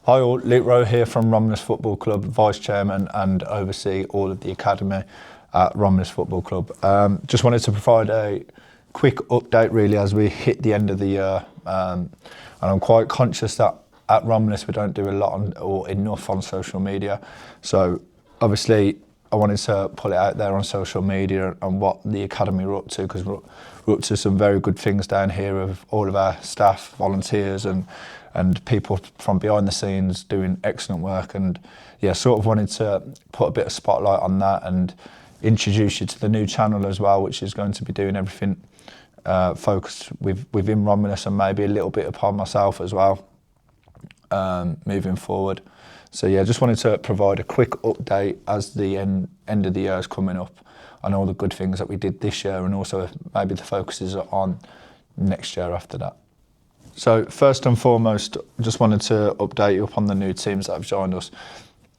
Hi all, Rowe here from Romulus Football Club, Vice Chairman and oversee all of the academy at Romulus Football Club. Just wanted to provide a quick update really as we hit the end of the year, and I'm quite conscious that at Romulus we don't do a lot or enough on social media, so obviously I wanted to put it out there on social media and what the academy are up to, because we're up to some very good things down here with all of our staff, volunteers and people from behind the scenes doing excellent work. And yeah, sort of wanted to put a bit of spotlight on that and introduce you to the new channel as well, which is going to be doing everything focused within Romulus and maybe a little bit upon myself as well, moving forward. So yeah, just wanted to provide a quick update as the end of the year is coming up on all the good things that we did this year, and also maybe the focuses on next year after that. So first and foremost, just wanted to update you upon the new teams that have joined us.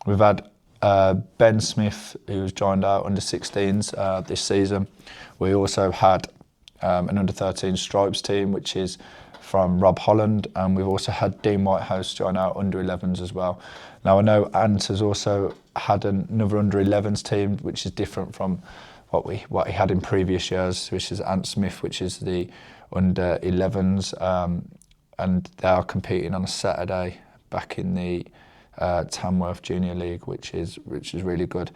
We've had Ben Smith, who's joined our under-16s this season. We also had an under-13 Stripes team, which is from Rob Holland, and we've also had Dean Whitehouse join our under-11s as well. Now I know Ant has also had another under-11s team, which is different from what he had in previous years, which is Ant Smith, which is the under-11s, and they are competing on a Saturday back in the Tamworth Junior League, which is really good.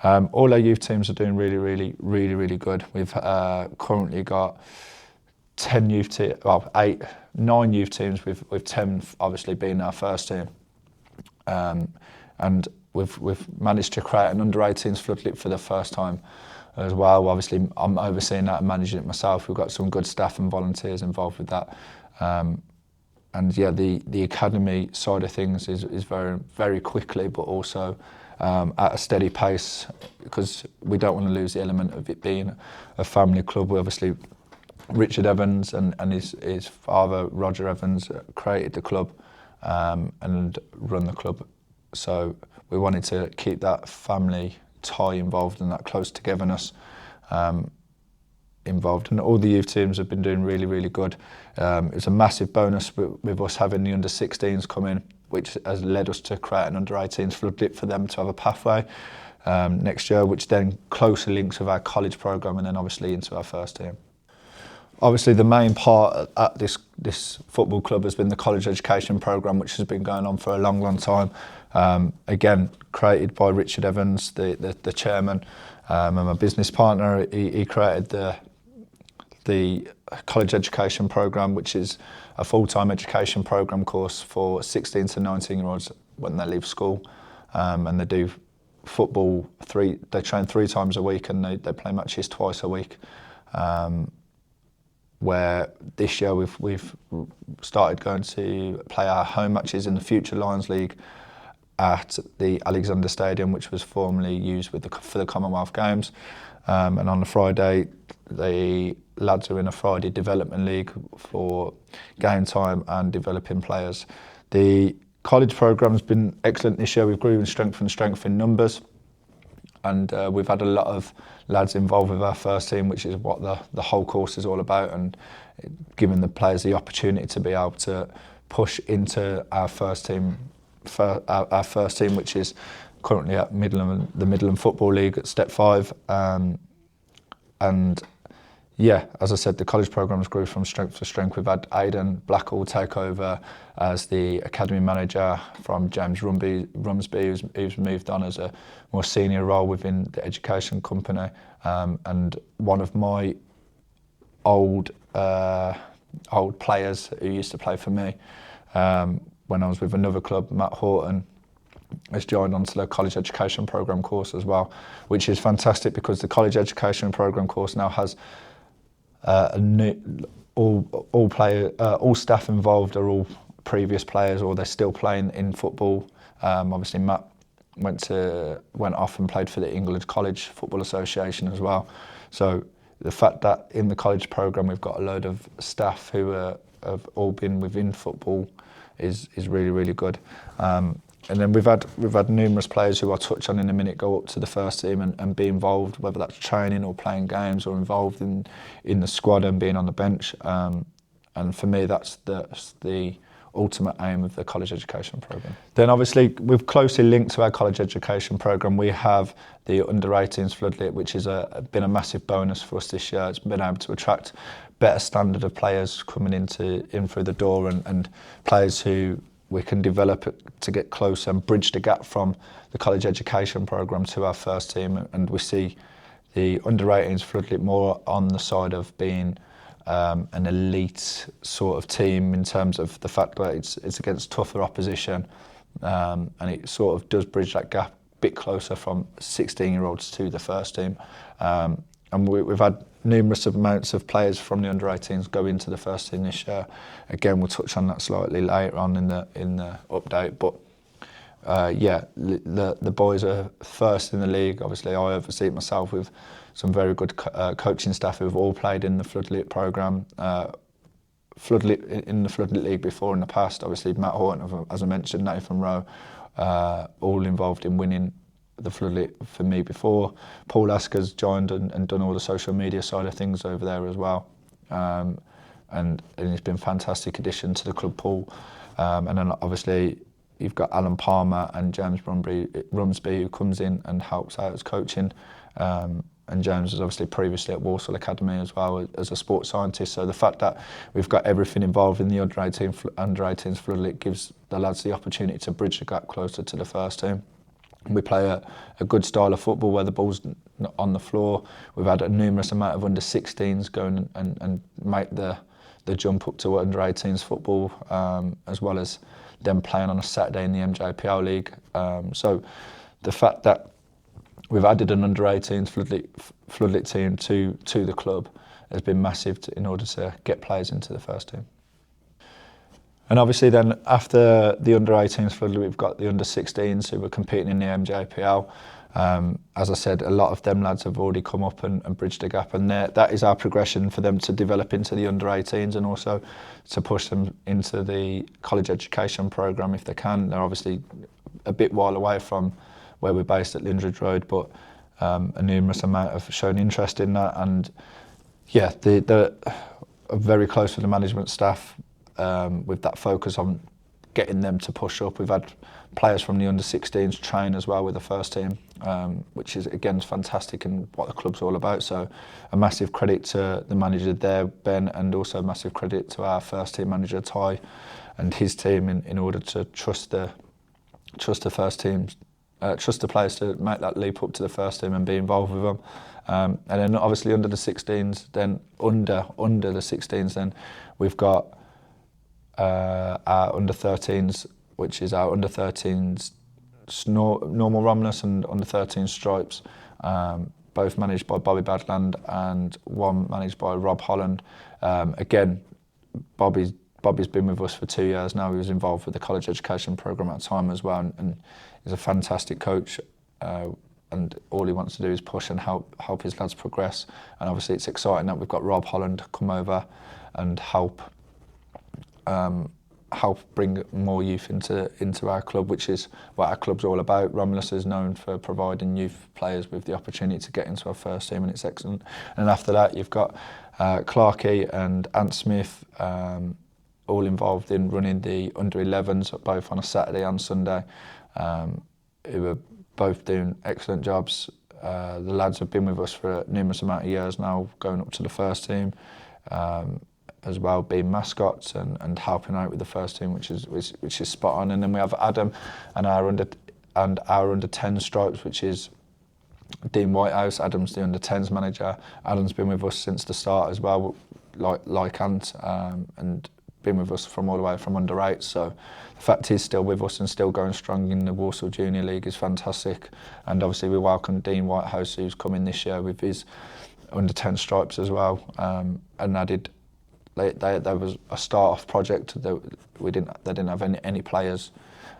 All our youth teams are doing really good. We've currently got 9 youth teams, with 10 obviously being our first team, and we've managed to create an under-18s floodlit for the first time as well. Obviously I'm overseeing that and managing it myself. We've got some good staff and volunteers involved with that, and yeah, the academy side of things is very quickly, but also at a steady pace, because we don't want to lose the element of it being a family club. We obviously, Richard Evans and his father, Roger Evans, created the club and run the club. So we wanted to keep that family tie involved and that close togetherness involved. And all the youth teams have been doing really good. It's a massive bonus with us having the under-16s come in, which has led us to create an under-18s floodlit for them to have a pathway next year, which then closely links with our college programme and then obviously into our first team. Obviously the main part at this football club has been the college education programme, which has been going on for a long time. Again, created by Richard Evans, the chairman, and my business partner. He created the college education programme, which is a full-time education programme course for 16 to 19-year-olds when they leave school, and they do football they train 3 times a week, and they play matches twice a week. Where this year we've started going to play our home matches in the Future Lions League at the Alexander Stadium, which was formerly used for the Commonwealth Games. And on the Friday, the lads are in a Friday Development League for game time and developing players. The college programme's been excellent this year. We've grown strength in numbers, and we've had a lot of lads involved with our first team, which is what the whole course is all about, and giving the players the opportunity to be able to push into our first team, which is currently at the Midland Football League at Step 5. And yeah, as I said, the college programmes grew from strength to strength. We've had Aidan Blackall take over as the academy manager from James Rumsby, who's moved on as a more senior role within the education company. And one of my old players who used to play for me when I was with another club, Matt Horton, has joined onto the college education programme course as well, which is fantastic, because the college education programme course now has all staff involved are all previous players, or they're still playing in football. Obviously Matt went off and played for the England College Football Association as well. So the fact that in the college programme we've got a load of staff who have all been within football is really good. And then we've had numerous players who I'll touch on in a minute go up to the first team and be involved, whether that's training or playing games or involved in the squad and being on the bench. And for me, that's the ultimate aim of the college education program. Then obviously we've closely linked to our college education program. We have the under-18s floodlit, which has been a massive bonus for us this year. It's been able to attract better standard of players coming in through the door, and players who we can develop to get closer and bridge the gap from the college education program to our first team. And we see the under-18s floodlit more on the side of being an elite sort of team in terms of the fact that it's against tougher opposition, and it sort of does bridge that gap a bit closer from 16-year-olds to the first team. And we've had numerous amounts of players from the under-18s go into the first team this year. Again, we'll touch on that slightly later on in the update. But yeah, the boys are first in the league. Obviously, I oversee it myself with some very good coaching staff who've all played in the floodlit program. In the floodlit league before in the past. Obviously, Matt Horton, as I mentioned, Nathan Rowe, all involved in winning the floodlit for me before. Paul Asker's joined and done all the social media side of things over there as well, and he's been a fantastic addition to the club, Paul. And then obviously you've got Alan Palmer and James Rumsby who comes in and helps out as coaching, and James was obviously previously at Walsall Academy as well as a sports scientist. So the fact that we've got everything involved in the under-18s floodlit gives the lads the opportunity to bridge the gap closer to the first team. We play a good style of football where the ball's not on the floor. We've had a numerous amount of under-16s go and make the jump up to under-18s football, as well as them playing on a Saturday in the MJPL League. So the fact that we've added an under-18s floodlit team to the club has been massive in order to get players into the first team. And obviously then after the under-18s floodlit, we've got the under-16s who were competing in the MJPL. As I said, a lot of them lads have already come up and bridged the gap, and that is our progression for them to develop into the under-18s and also to push them into the college education program if they can. They're obviously a bit while away from where we're based at Lindridge Road, but a numerous amount have shown interest in that. And yeah, they're very close with the management staff, with that focus on getting them to push up. We've had players from the under-16s train as well with the first team, which is again fantastic and what the club's all about. So a massive credit to the manager there, Ben, and also a massive credit to our first team manager, Ty, and his team in order to trust the first team, trust the players to make that leap up to the first team and be involved with them. And then obviously under the 16s, then under the 16s, then we've got our under-13s, which is our under-13s normal Romulus and under-13 Stripes, both managed by Bobby Badland and one managed by Rob Holland. Again, Bobby's been with us for 2 years now. He was involved with the college education program at the time as well, and he's a fantastic coach. And all he wants to do is push and help his lads progress. And obviously it's exciting that we've got Rob Holland come over and help bring more youth into our club, which is what our club's all about. Romulus is known for providing youth players with the opportunity to get into our first team, and it's excellent. And after that, you've got Clarkey and Ant Smith, all involved in running the under-11s, both on a Saturday and Sunday, who are both doing excellent jobs. The lads have been with us for a numerous amount of years now, going up to the first team, as well, being mascots and helping out with the first team, which is spot on. And then we have Adam and our under 10 Stripes, which is Dean Whitehouse. Adam's the under 10s manager. Adam's been with us since the start as well, like Ant, and been with us from all the way from under 8. So the fact he's still with us and still going strong in the Walsall Junior League is fantastic. And obviously we welcome Dean Whitehouse, who's come in this year with his under 10 Stripes as well, and added. There was a start-off project. They didn't have any players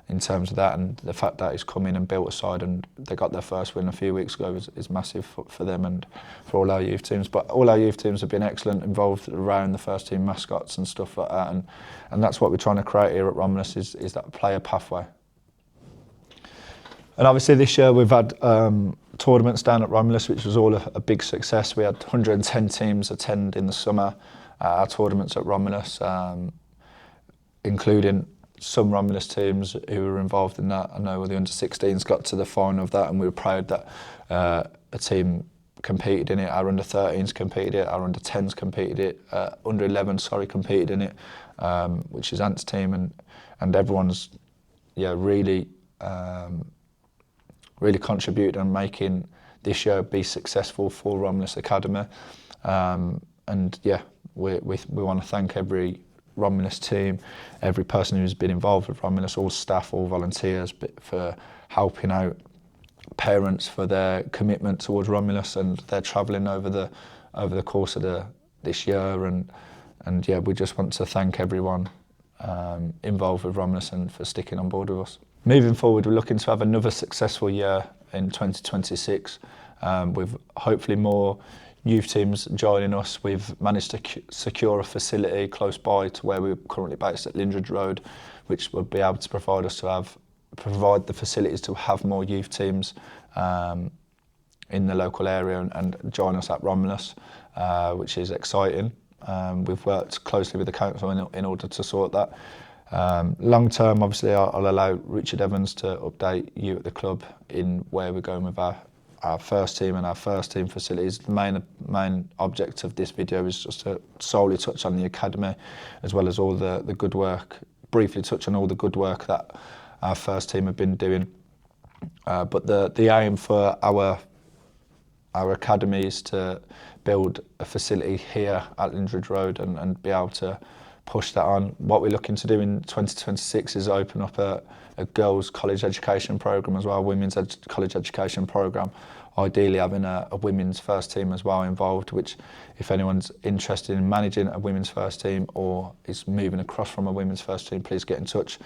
in terms of that, and the fact that he's come in and built a side and they got their first win a few weeks ago is massive for them and for all our youth teams. But all our youth teams have been excellent, involved around the first team mascots and stuff like that, and that's what we're trying to create here at Romulus is that player pathway. And obviously this year we've had tournaments down at Romulus, which was all a big success. We had 110 teams attend in the summer our tournaments at Romulus, including some Romulus teams who were involved in that. I know the under-16s got to the final of that, and we were proud that a team competed in it. Our under-13s competed in it, our under-10s competed in it, under-11s, competed in it, which is Ant's team, and everyone's really contributed on making this year be successful for Romulus Academy. And yeah, we want to thank every Romulus team, every person who's been involved with Romulus, all staff, all volunteers, for helping out, parents for their commitment towards Romulus and their travelling over the course of this year, and yeah, we just want to thank everyone involved with Romulus and for sticking on board with us. Moving forward, we're looking to have another successful year in 2026 with hopefully more youth teams joining us. We've managed to secure a facility close by to where we're currently based at Lindred Road, which will be able to provide the facilities to have more youth teams in the local area and join us at Romulus, which is exciting. We've worked closely with the council in order to sort that. Long term, obviously, I'll allow Richard Evans to update you at the club in where we're going with our first team and our first team facilities. The main object of this video is just to solely touch on the academy, as well as all the good work, briefly touch on all the good work that our first team have been doing. But the aim for our academy is to build a facility here at Lindred Road and be able to push that on. What we're looking to do in 2026 is open up a girls' college education programme as well, a women's college education programme, ideally having a women's first team as well involved, which if anyone's interested in managing a women's first team or is moving across from a women's first team, please get in touch.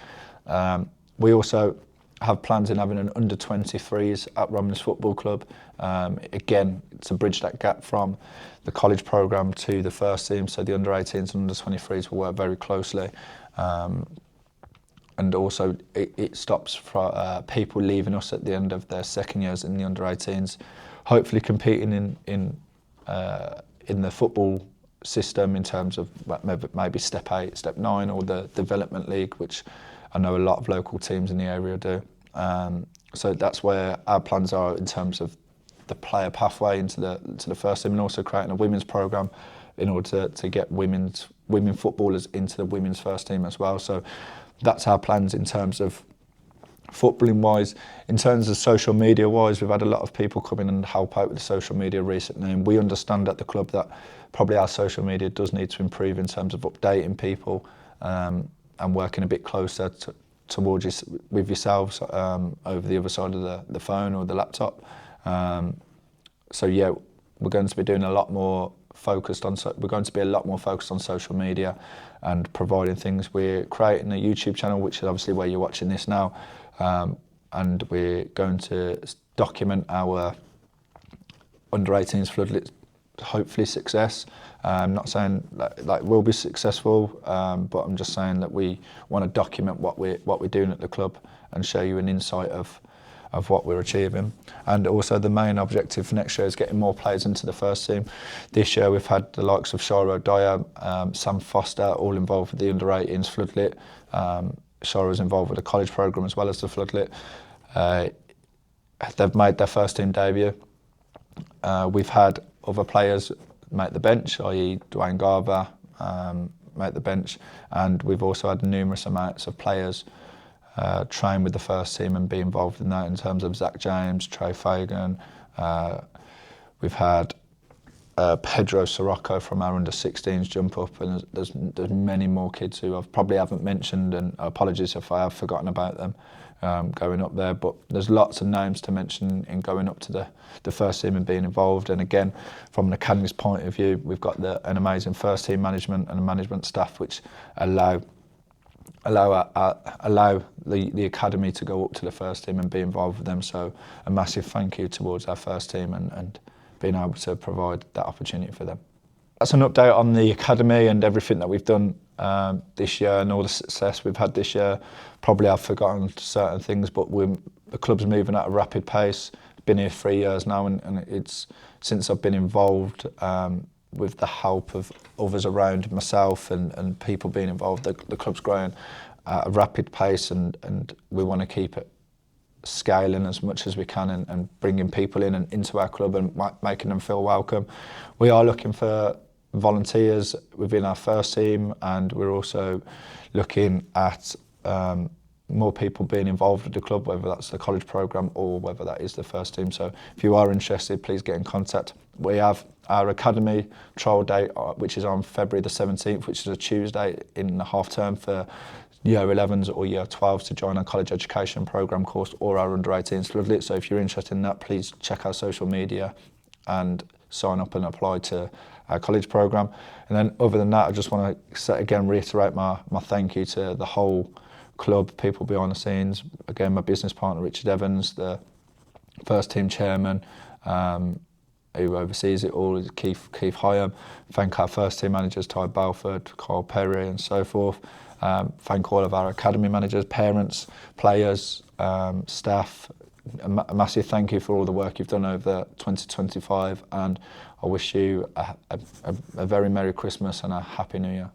We also have plans in having an under-23s at Romulus Football Club. Again, to bridge that gap from the college programme to the first team, so the under-18s and under-23s will work very closely. And also it stops people leaving us at the end of their second years in the under-18s, hopefully competing in the football system in terms of maybe Step 8, Step 9 or the Development League, which I know a lot of local teams in the area do. So that's where our plans are in terms of the player pathway into the first team, and also creating a women's programme in order to get women footballers into the women's first team as well. So that's our plans in terms of footballing wise. In terms of social media wise, we've had a lot of people come in and help out with the social media recently, and we understand at the club that probably our social media does need to improve in terms of updating people and working a bit closer towards with yourselves over the other side of the phone or the laptop. So yeah, we're going to be doing a lot more focused on social media and providing things. We're creating a YouTube channel, which is obviously where you're watching this now, and we're going to document our under-18s floodlit, hopefully success. I'm not saying like we'll be successful, but I'm just saying that we want to document what we're doing at the club and show you an insight of what we're achieving. And also the main objective for next year is getting more players into the first team. This year we've had the likes of Rowe, Sam Foster, all involved with the under-18s floodlit. Rowe was involved with the college programme as well as the floodlit. They've made their first team debut. We've had other players make the bench, i.e. Dwayne Garver make the bench, and we've also had numerous amounts of players train with the first team and be involved in that, in terms of Zach James, Trey Fagan. We've had Pedro Sirocco from our under-16s jump up, and there's many more kids who I probably haven't mentioned, and apologies if I have forgotten about them going up there, but there's lots of names to mention in going up to the first team and being involved. And again, from an academy's point of view, we've got an amazing first team management and management staff which allow the academy to go up to the first team and be involved with them. So a massive thank you towards our first team and being able to provide that opportunity for them. That's an update on the academy and everything that we've done this year and all the success we've had this year. Probably I've forgotten certain things, but the club's moving at a rapid pace. Been here 3 years now, and it's since I've been involved with the help of others around myself and people being involved, the club's growing at a rapid pace, and we want to keep it scaling as much as we can, and bringing people in and into our club and making them feel welcome. We are looking for volunteers within our first team, and we're also looking at more people being involved with the club, whether that's the college programme or whether that is the first team. So if you are interested, please get in contact. We have our academy trial date, which is on February the 17th, which is a Tuesday in the half term for year 11s or year 12s to join our college education programme course or our under 18s floodlit. So if you're interested in that, please check our social media and sign up and apply to our college programme. And then other than that, I just want to again reiterate my thank you to the whole club, people behind the scenes. Again, my business partner Richard Evans, the first team chairman, who oversees it all, is Keith Hyam. Thank our first team managers, Ty Balford, Kyle Perry and so forth. Thank all of our academy managers, parents, players, staff. A massive thank you for all the work you've done over 2025, and I wish you a very Merry Christmas and a Happy New Year.